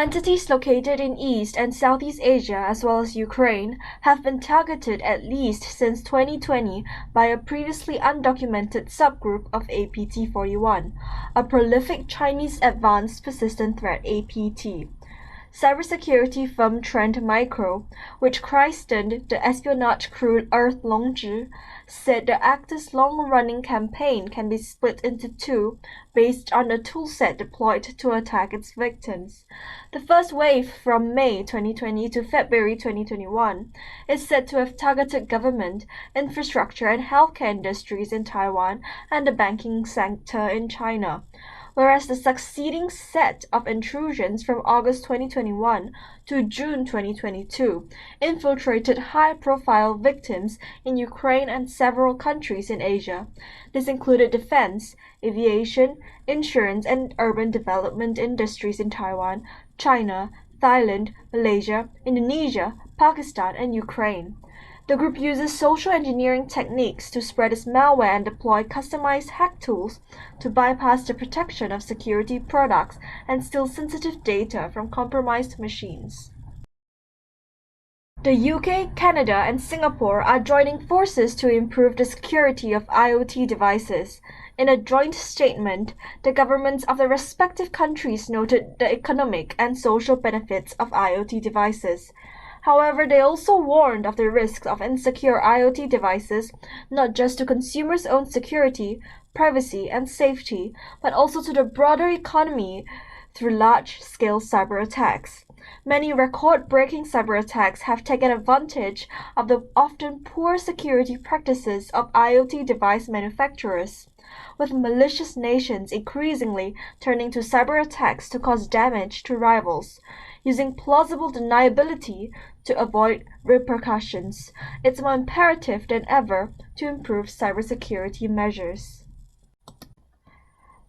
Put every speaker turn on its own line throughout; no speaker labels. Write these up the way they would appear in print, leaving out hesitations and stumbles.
Entities located in East and Southeast Asia as well as Ukraine have been targeted at least since 2020 by a previously undocumented subgroup of APT-41, a prolific Chinese Advanced Persistent Threat APT. Cybersecurity firm Trend Micro, which christened the espionage crew Earth Longzhi, said the actor's long-running campaign can be split into two based on the toolset deployed to attack its victims. The first wave, from May 2020 to February 2021, is said to have targeted government, infrastructure and healthcare industries in Taiwan and the banking sector in China, whereas the succeeding set of intrusions from August 2021 to June 2022 infiltrated high-profile victims in Ukraine and several countries in Asia. This included defense, aviation, insurance and urban development industries in Taiwan, China, Thailand, Malaysia, Indonesia, Pakistan and Ukraine. The group uses social engineering techniques to spread its malware and deploy customized hack tools to bypass the protection of security products and steal sensitive data from compromised machines. The UK, Canada, and Singapore are joining forces to improve the security of IoT devices. In a joint statement, the governments of the respective countries noted the economic and social benefits of IoT devices. However, they also warned of the risks of insecure IoT devices, not just to consumers' own security, privacy, and safety, but also to the broader economy through large-scale cyberattacks. Many record-breaking cyberattacks have taken advantage of the often poor security practices of IoT device manufacturers, with malicious nations increasingly turning to cyberattacks to cause damage to rivals. Using plausible deniability to avoid repercussions, it's more imperative than ever to improve cybersecurity measures.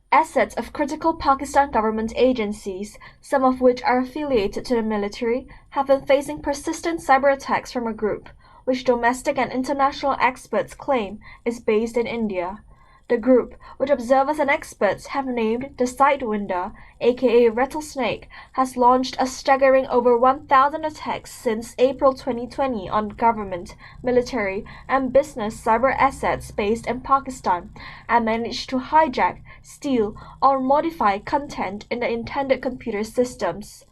Assets of critical Pakistan government agencies, some of which are affiliated to the military, have been facing persistent cyberattacks from a group, which domestic and international experts claim is based in India. The group, which observers and experts have named the Sidewinder, aka Rattlesnake, has launched a staggering over 1,000 attacks since April 2020 on government, military, and business cyber assets based in Pakistan, and managed to hijack, steal, or modify content in the intended computer systems.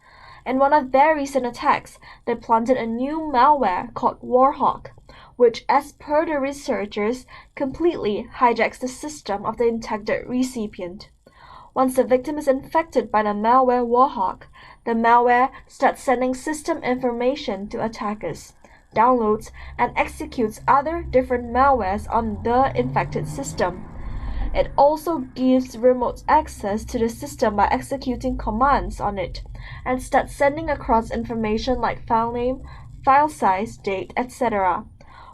In one of their recent attacks, they planted a new malware called Warhawk, which, as per the researchers, completely hijacks the system of the intended recipient. Once the victim is infected by the malware Warhawk, the malware starts sending system information to attackers, downloads, and executes other different malwares on the infected system. It also gives remote access to the system by executing commands on it, and starts sending across information like file name, file size, date, etc.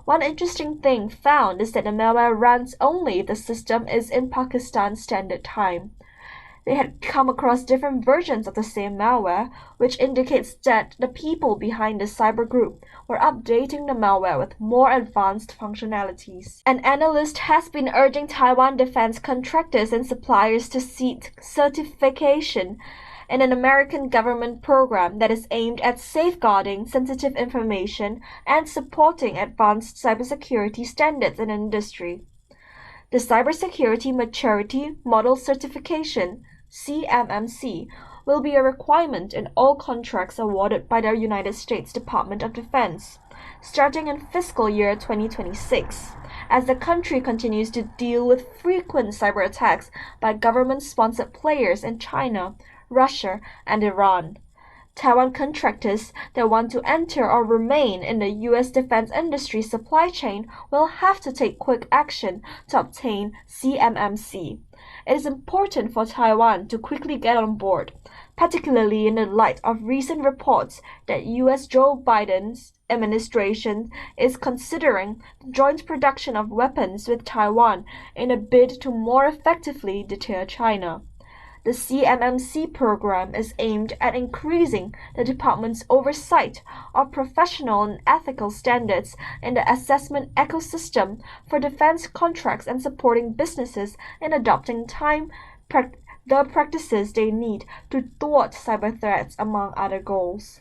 One interesting thing found is that the malware runs only if the system is in Pakistan Standard Time. They had come across different versions of the same malware, which indicates that the people behind the cyber group were updating the malware with more advanced functionalities. An analyst has been urging Taiwan defense contractors and suppliers to seek certification in an American government program that is aimed at safeguarding sensitive information and supporting advanced cybersecurity standards in industry. The Cybersecurity Maturity Model Certification, CMMC, will be a requirement in all contracts awarded by the United States Department of Defense, starting in fiscal year 2026, as the country continues to deal with frequent cyber attacks by government-sponsored players in China, Russia, and Iran. Taiwan contractors that want to enter or remain in the U.S. defense industry supply chain will have to take quick action to obtain CMMC. It is important for Taiwan to quickly get on board, particularly in the light of recent reports that U.S. Joe Biden's administration is considering joint production of weapons with Taiwan in a bid to more effectively deter China. The CMMC program is aimed at increasing the department's oversight of professional and ethical standards in the assessment ecosystem for defense contracts and supporting businesses in adopting the practices they need to thwart cyber threats, among other goals.